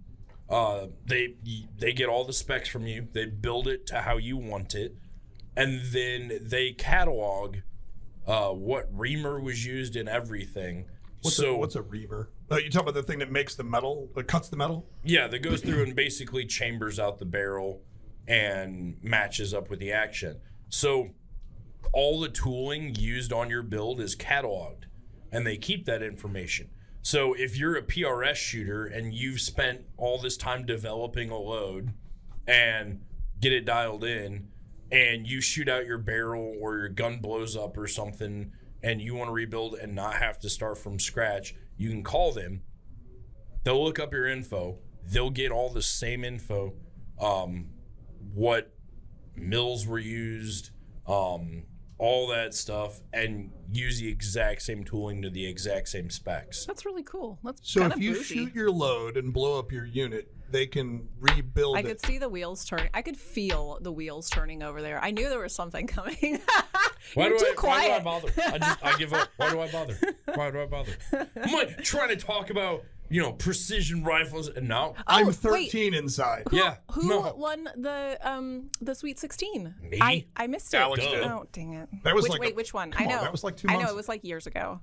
Speaker 6: they get all the specs from you. They build it to how you want it, and then they catalog what reamer was used in everything.
Speaker 5: What's a reamer? You talking about the thing that makes the metal, that cuts the metal?
Speaker 6: Yeah, that goes through and basically chambers out the barrel and matches up with the action. So all the tooling used on your build is cataloged, and they keep that information. So if you're a PRS shooter and you've spent all this time developing a load and get it dialed in, and you shoot out your barrel or your gun blows up or something, and you want to rebuild and not have to start from scratch, you can call them. They'll look up your info. They'll get all the same info, what mills were used, all that stuff, and use the exact same tooling to the exact same specs.
Speaker 7: That's really cool. That's
Speaker 5: So
Speaker 7: kind
Speaker 5: if
Speaker 7: of
Speaker 5: you
Speaker 7: bougie.
Speaker 5: shoot your load and blow up your unit, they can rebuild
Speaker 7: I
Speaker 5: it.
Speaker 7: could see the wheels turning. I could feel the wheels turning over there. I knew there was something coming. You're too quiet.
Speaker 6: Why do I bother? I give up. Why do I bother? Why do I bother? I'm like trying to talk about, precision rifles, and now
Speaker 5: I'm
Speaker 7: Oh,
Speaker 5: 13 inside.
Speaker 6: yeah.
Speaker 7: Who
Speaker 6: no.
Speaker 7: won the Sweet 16?
Speaker 6: Me?
Speaker 7: I missed it.
Speaker 5: Alex did.
Speaker 7: Oh, dang it.
Speaker 5: That was like
Speaker 7: which one?
Speaker 5: come
Speaker 7: I
Speaker 5: on,
Speaker 7: know.
Speaker 5: that was like 2
Speaker 7: I
Speaker 5: months.
Speaker 7: know, it was like years ago.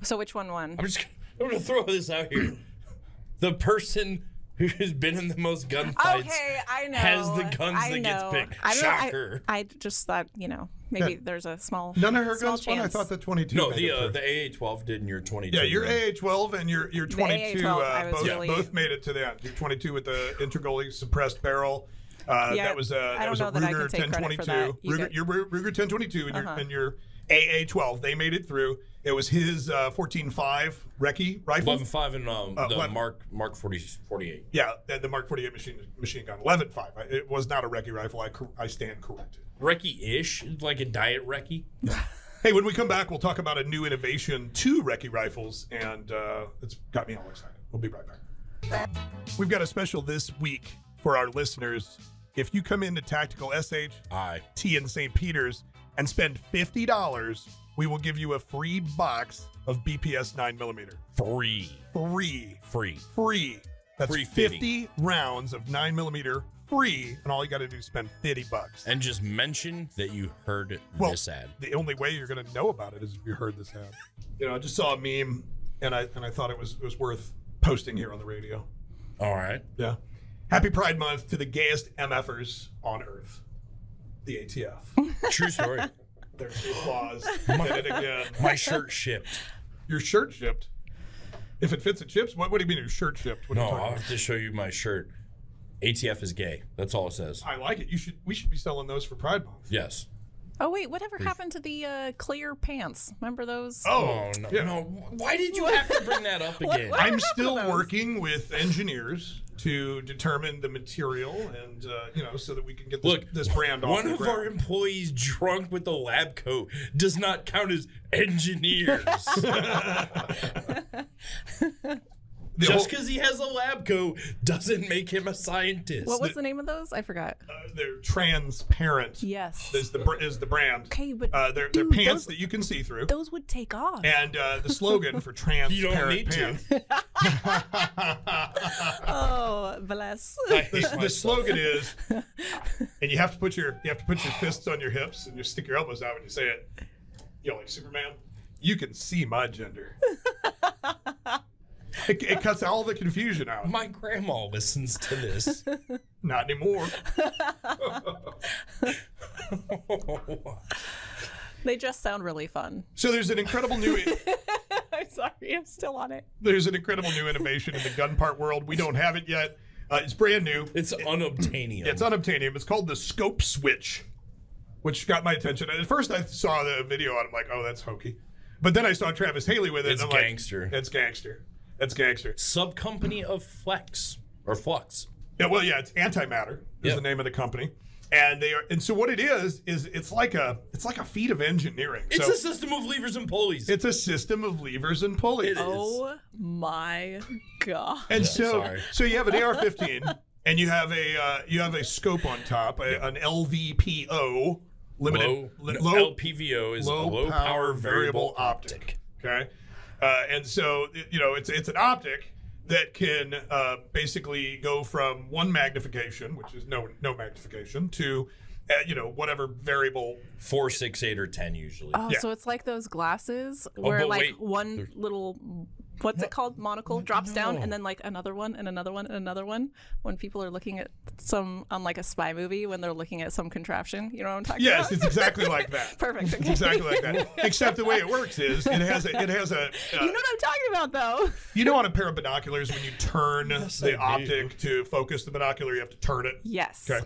Speaker 7: So which one won?
Speaker 6: I'm going to throw this out here. The person who's been in the most gunfights
Speaker 7: Okay, I know.
Speaker 6: has the guns
Speaker 7: I
Speaker 6: that
Speaker 7: know.
Speaker 6: gets picked.
Speaker 7: I don't know,
Speaker 6: Shocker.
Speaker 7: I just thought, maybe
Speaker 5: Yeah.
Speaker 7: there's a small
Speaker 5: None of her
Speaker 7: small
Speaker 5: guns won. I
Speaker 7: chance.
Speaker 5: thought the 22.
Speaker 6: No,
Speaker 5: made it through.
Speaker 6: the AA-12 did in your 22.
Speaker 5: Yeah, your AA-12 and your 22
Speaker 7: AA-12, I was really-
Speaker 5: both made it to the end. Your 22 with the integrally suppressed barrel. That was a
Speaker 7: I don't know
Speaker 5: a
Speaker 7: that I
Speaker 5: Ruger
Speaker 7: can take credit for
Speaker 5: 1022.
Speaker 7: that. You
Speaker 5: Ruger,
Speaker 7: get-
Speaker 5: your Ruger 1022 and your AA-12. They made it through. It was his 14.5 recce rifle.
Speaker 6: 11.5 and the
Speaker 5: 11.
Speaker 6: Mark 48.
Speaker 5: Yeah, the Mark 48 machine gun. 11.5. It was not a recce rifle. I stand corrected.
Speaker 6: Recce-ish, like a diet recce.
Speaker 5: Hey, when we come back, we'll talk about a new innovation to recce rifles, and it's got me all excited. We'll be right back. We've got a special this week for our listeners. If you come into Tactical SHT in St. Peter's and spend $50, we will give you a free box of BPS 9mm.
Speaker 6: Free.
Speaker 5: That's
Speaker 6: Free
Speaker 5: 50 rounds of 9mm free, and all you got to do is spend $50.
Speaker 6: And just mention that you heard this ad.
Speaker 5: The only way you're going to know about it is if you heard this ad. You know, I just saw a meme, and I thought it was worth posting here on the radio.
Speaker 6: All right.
Speaker 5: Yeah. Happy Pride Month to the gayest MFers on Earth, the ATF.
Speaker 6: True story.
Speaker 5: There's the applause. Did it again.
Speaker 6: My shirt shipped.
Speaker 5: Your shirt shipped? If it fits, it ships? What do you mean your shirt shipped? What are
Speaker 6: No,
Speaker 5: you talking
Speaker 6: I'll
Speaker 5: about?
Speaker 6: have to show you my shirt. ATF is gay. That's all it says.
Speaker 5: I like it. We should be selling those for Pride Month.
Speaker 6: Yes.
Speaker 7: Oh wait, whatever happened to the clear pants? Remember those?
Speaker 6: Oh, no.
Speaker 5: yeah.
Speaker 6: No. Why did you have to bring that up again?
Speaker 7: What?
Speaker 5: I'm
Speaker 7: happened
Speaker 5: still
Speaker 7: to those?
Speaker 5: working with engineers to determine the material and, so that we can get this brand off
Speaker 6: one
Speaker 5: the
Speaker 6: of
Speaker 5: ground.
Speaker 6: our employees drunk with a lab coat does not count as engineers. Just because he has a lab coat doesn't make him a scientist.
Speaker 7: What was the name of those? I forgot.
Speaker 5: They're transparent.
Speaker 7: Yes.
Speaker 5: Is the brand.
Speaker 7: Okay, but
Speaker 5: they're
Speaker 7: dude,
Speaker 5: pants
Speaker 7: those-
Speaker 5: that you can see through.
Speaker 7: Those would take off.
Speaker 5: And the slogan for transparent
Speaker 6: need to.
Speaker 5: pants.
Speaker 7: Oh, bless.
Speaker 6: I hate
Speaker 5: The
Speaker 6: myself.
Speaker 5: slogan is, and you have to put your fists on your hips and you stick your elbows out when you say it. Like Superman, you can see my gender. It cuts all the confusion out.
Speaker 6: My grandma listens to this.
Speaker 5: Not anymore.
Speaker 7: They just sound really fun.
Speaker 5: So there's an incredible new
Speaker 7: I'm sorry, I'm still on it.
Speaker 5: innovation in the gun part world. We don't have it yet. It's brand new.
Speaker 6: It's unobtainium.
Speaker 5: It's unobtainium. It's called the scope switch, which got my attention. At first, I saw the video and I'm like, "Oh, that's hokey," but then I saw Travis Haley with it.
Speaker 6: It's
Speaker 5: and I'm
Speaker 6: gangster.
Speaker 5: Like, it's gangster. It's gangster.
Speaker 6: Subcompany of Flux.
Speaker 5: Yeah, well, yeah, it's Antimatter is
Speaker 6: Yep.
Speaker 5: the name of the company, and so what it is it's like a feat of engineering.
Speaker 6: It's
Speaker 5: so
Speaker 6: a system of levers and pulleys.
Speaker 5: it's a system of levers and pulleys.
Speaker 6: It is.
Speaker 7: Oh my god.
Speaker 5: And
Speaker 6: Yeah,
Speaker 5: so
Speaker 6: sorry.
Speaker 5: you have an AR-15 and you have a scope on top, an LVPO limited
Speaker 6: LPVO is low power variable optic.
Speaker 5: Okay, and so it's an optic that can basically go from one magnification, which is no magnification, to whatever variable.
Speaker 6: 4, 6, 8, or 10 usually.
Speaker 7: Oh,
Speaker 5: Yeah.
Speaker 7: so it's like those glasses where
Speaker 6: but
Speaker 7: like
Speaker 6: wait,
Speaker 7: one little what's it called? Monocle drops down and then like another one and another one and another one when people are looking at some on like a spy movie when they're looking at some contraption. You know what I'm talking
Speaker 5: Yes,
Speaker 7: about?
Speaker 5: it's exactly like that.
Speaker 7: Perfect.
Speaker 5: It's exactly like that. Except the way it works is it has a
Speaker 7: You know what I'm talking about though.
Speaker 5: on a pair of binoculars when you turn the optic to focus the binocular, you have to turn it.
Speaker 7: Yes.
Speaker 5: Okay.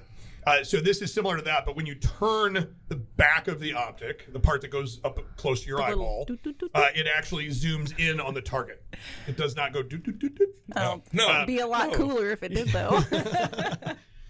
Speaker 5: So this is similar to that, but when you turn the back of the optic, the part that goes up close to your
Speaker 7: little
Speaker 5: eyeball,
Speaker 7: doot, doot, doot, doot.
Speaker 5: it actually zooms in on the target. It does not go doot, doot, doot, doot.
Speaker 6: No.
Speaker 7: It'd be a lot cooler if it did though.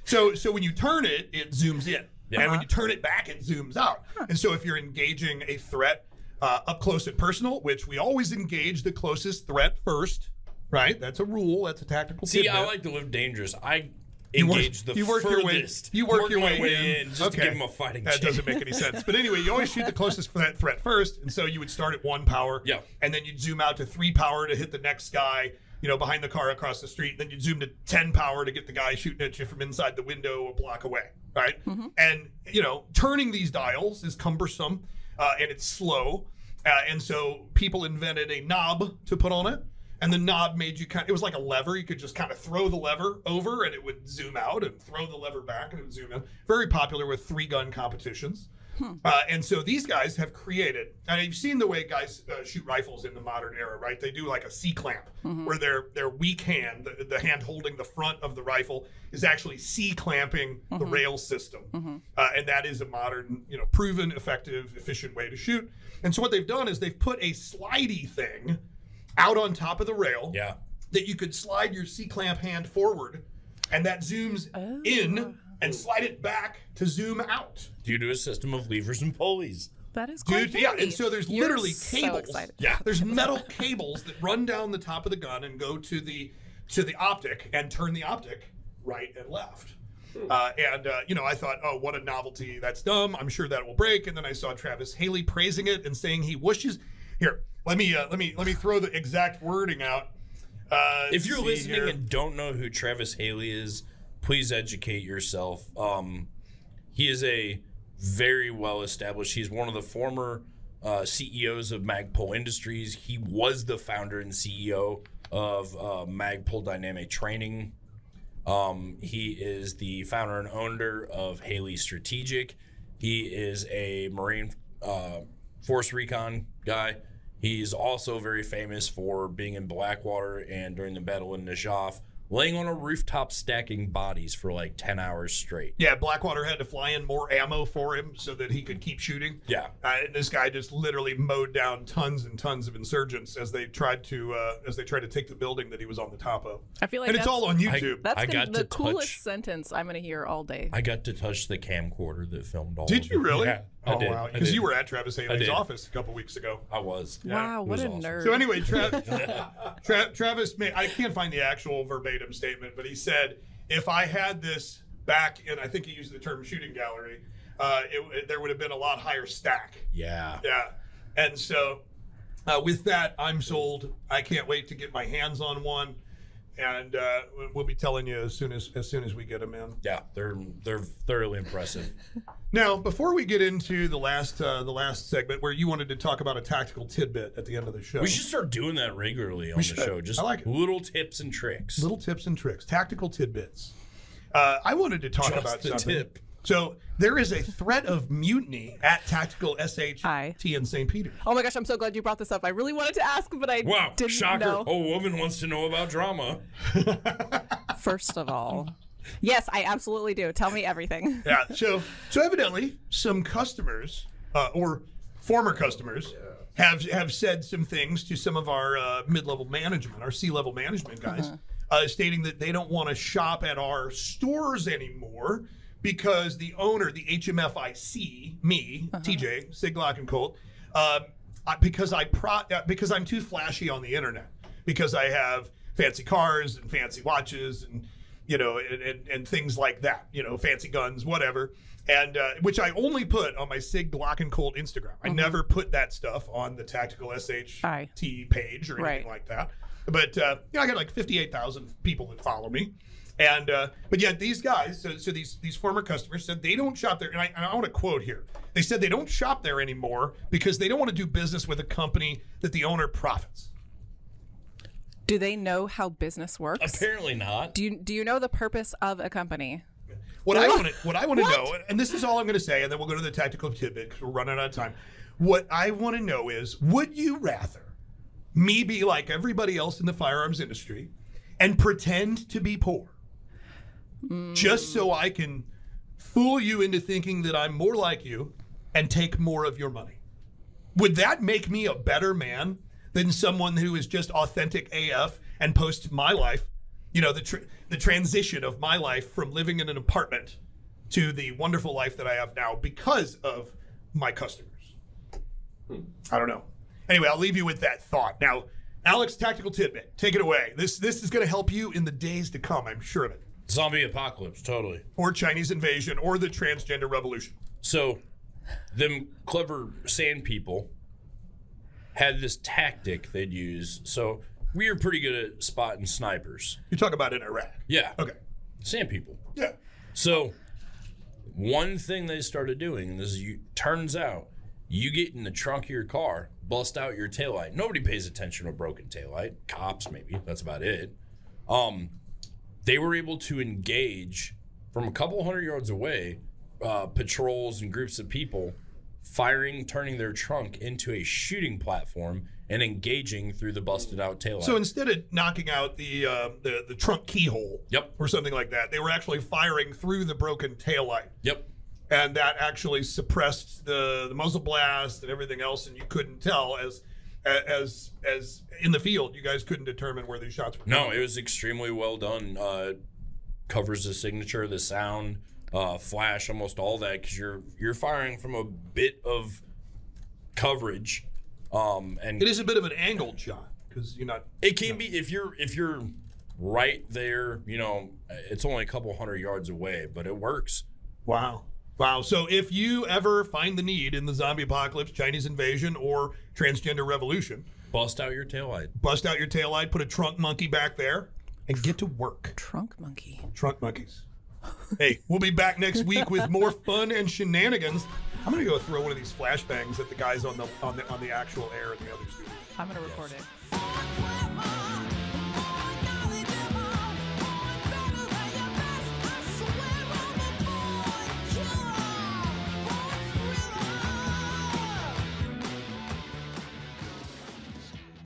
Speaker 5: So when you turn it, it zooms in.
Speaker 6: Yeah.
Speaker 5: And when you turn it back, it zooms out. And so if you're engaging a threat up close and personal, which we always engage the closest threat first, right? That's a rule. That's a tactical
Speaker 6: See,
Speaker 5: tidbit.
Speaker 6: I like to live dangerous. I
Speaker 5: You work-
Speaker 6: engage the
Speaker 5: you work your way-
Speaker 6: furthest.
Speaker 5: you work
Speaker 6: Work
Speaker 5: your
Speaker 6: my
Speaker 5: way
Speaker 6: in just
Speaker 5: Okay.
Speaker 6: to give him a fighting
Speaker 5: That
Speaker 6: chance.
Speaker 5: doesn't make any sense. But anyway, you always shoot the closest threat first, and so you would start at 1 power,
Speaker 6: Yeah.
Speaker 5: and then you'd zoom out to 3 power to hit the next guy, behind the car across the street. Then you'd zoom to 10 power to get the guy shooting at you from inside the window a block away, right? And turning these dials is cumbersome, and it's slow, and so people invented a knob to put on it. And the knob made you it was like a lever. You could just kind of throw the lever over and it would zoom out, and throw the lever back and it would zoom in. Very popular with 3-gun competitions. And so these guys have created, and you've seen the way guys shoot rifles in the modern era, right? They do like a C-clamp, where their weak hand, the hand holding the front of the rifle, is actually C-clamping the rail system. And that is a modern, proven, effective, efficient way to shoot. And so what they've done is they've put a slidey thing out on top of the rail that you could slide your C-clamp hand forward, and that zooms in and slide it back to zoom out.
Speaker 6: Due to a system of levers and pulleys.
Speaker 7: That is quite
Speaker 5: Yeah,
Speaker 7: handy.
Speaker 5: and so there's literally cables.
Speaker 7: So excited.
Speaker 5: There's metal cables that run down the top of the gun and go to the to the optic and turn the optic right and left. I thought, oh, what a novelty. That's dumb. I'm sure that will break. And then I saw Travis Haley praising it and saying he wishes. Here, let me throw the exact wording out.
Speaker 6: If you're listening and don't know who Travis Haley is, please educate yourself. He is a very well established. He's one of the former CEOs of Magpul Industries. He was the founder and CEO of Magpul Dynamic Training. He is the founder and owner of Haley Strategic. He is a Marine Force Recon guy. He's also very famous for being in Blackwater and during the battle in Najaf, laying on a rooftop stacking bodies for like 10 hours straight.
Speaker 5: Yeah, Blackwater had to fly in more ammo for him so that he could keep shooting.
Speaker 6: Yeah.
Speaker 5: And this guy just literally mowed down tons and tons of insurgents as they tried to take the building that he was on the top of.
Speaker 7: I feel like
Speaker 5: it's all on YouTube.
Speaker 7: That's the coolest sentence I'm going to hear all day.
Speaker 6: I got to touch the camcorder that filmed all
Speaker 5: Did
Speaker 6: of
Speaker 5: you
Speaker 6: it.
Speaker 5: really?
Speaker 6: Yeah,
Speaker 5: Oh,
Speaker 6: I did.
Speaker 5: wow. Because you were at Travis Haley's office a couple weeks ago.
Speaker 6: I was.
Speaker 7: Wow, what a
Speaker 6: awesome.
Speaker 7: nerd.
Speaker 5: So anyway, Travis, I can't find the actual verbatim statement, but he said, if I had this back in, I think he used the term shooting gallery, there would have been a lot higher stack.
Speaker 6: Yeah.
Speaker 5: Yeah. And so with that, I'm sold. I can't wait to get my hands on one. And we'll be telling you as soon as we get them in.
Speaker 6: Yeah, they're thoroughly impressive.
Speaker 5: Now, before we get into the last segment where you wanted to talk about a tactical tidbit at the end of the show,
Speaker 6: We should start doing that regularly on the show. Just
Speaker 5: I like it.
Speaker 6: little tips and tricks.
Speaker 5: Little tips and tricks, tactical tidbits. I wanted to talk
Speaker 6: Just
Speaker 5: about
Speaker 6: the
Speaker 5: something.
Speaker 6: tip.
Speaker 5: So there is a threat of mutiny at TacticalSht in St. Peter.
Speaker 7: Oh my gosh, I'm so glad you brought this up. I really wanted to ask, but I didn't
Speaker 6: shocker.
Speaker 7: know.
Speaker 6: A woman wants to know about drama.
Speaker 7: First of all, yes, I absolutely do. Tell me everything.
Speaker 5: Yeah. So evidently, some customers or former customers have said some things to some of our mid-level management, our C-level management guys, stating that they don't want to shop at our stores anymore because the owner, the HMFIC, me, TJ, Sig Glock and Colt, because I'm too flashy on the internet, because I have fancy cars and fancy watches and and things like that, fancy guns, whatever, and which I only put on my Sig Glock and Colt Instagram. I never put that stuff on the Tactical SHT page or anything like that. But I got like 58,000 people that follow me. And but yet these guys, so these former customers said they don't shop there. And I want to quote here. They said they don't shop there anymore because they don't want to do business with a company that the owner profits.
Speaker 7: Do they know how business works?
Speaker 6: Apparently not.
Speaker 7: Do you know the purpose of a company?
Speaker 5: What I want to know, and this is all I'm going to say, and then we'll go to the tactical tidbit because we're running out of time. What I want to know is, would you rather me be like everybody else in the firearms industry and pretend to be poor? Just so I can fool you into thinking that I'm more like you and take more of your money. Would that make me a better man than someone who is just authentic AF and posts my life, the transition of my life from living in an apartment to the wonderful life that I have now because of my customers? I don't know. Anyway, I'll leave you with that thought. Now, Alex, tactical tidbit, take it away. This is going to help you in the days to come, I'm sure of it.
Speaker 6: Zombie apocalypse, totally.
Speaker 5: Or Chinese invasion, or the transgender revolution.
Speaker 6: So, them clever sand people had this tactic they'd use. So, we are pretty good at spotting snipers.
Speaker 5: You talk about in Iraq.
Speaker 6: Yeah.
Speaker 5: Okay.
Speaker 6: Sand people.
Speaker 5: Yeah.
Speaker 6: So, one thing they started doing is, turns out, you get in the trunk of your car, bust out your taillight. Nobody pays attention to a broken taillight. Cops, maybe. That's about it. They were able to engage from a couple hundred yards away, patrols and groups of people turning their trunk into a shooting platform and engaging through the busted out taillight.
Speaker 5: So instead of knocking out the trunk keyhole, or something like that, they were actually firing through the broken taillight.
Speaker 6: Yep.
Speaker 5: And that actually suppressed the muzzle blast and everything else, and you couldn't tell as in the field, you guys couldn't determine where these shots were coming.
Speaker 6: No, it was extremely well done. Covers the signature, the sound, flash, almost all that, because you're firing from a bit of coverage. And
Speaker 5: it is a bit of an angled shot because you're not.
Speaker 6: It can be if you're right there. You know, it's only a couple 100 yards away, but it works.
Speaker 5: Wow. So if you ever find the need in the zombie apocalypse, Chinese invasion, or transgender revolution,
Speaker 6: bust out your taillight.
Speaker 5: Put a trunk monkey back there, and get to work.
Speaker 7: Trunk monkey.
Speaker 5: Trunk monkeys. Hey, we'll be back next week with more fun and shenanigans. I'm gonna go throw one of these flashbangs at the guys on the actual air in the other studio.
Speaker 7: I'm gonna record it.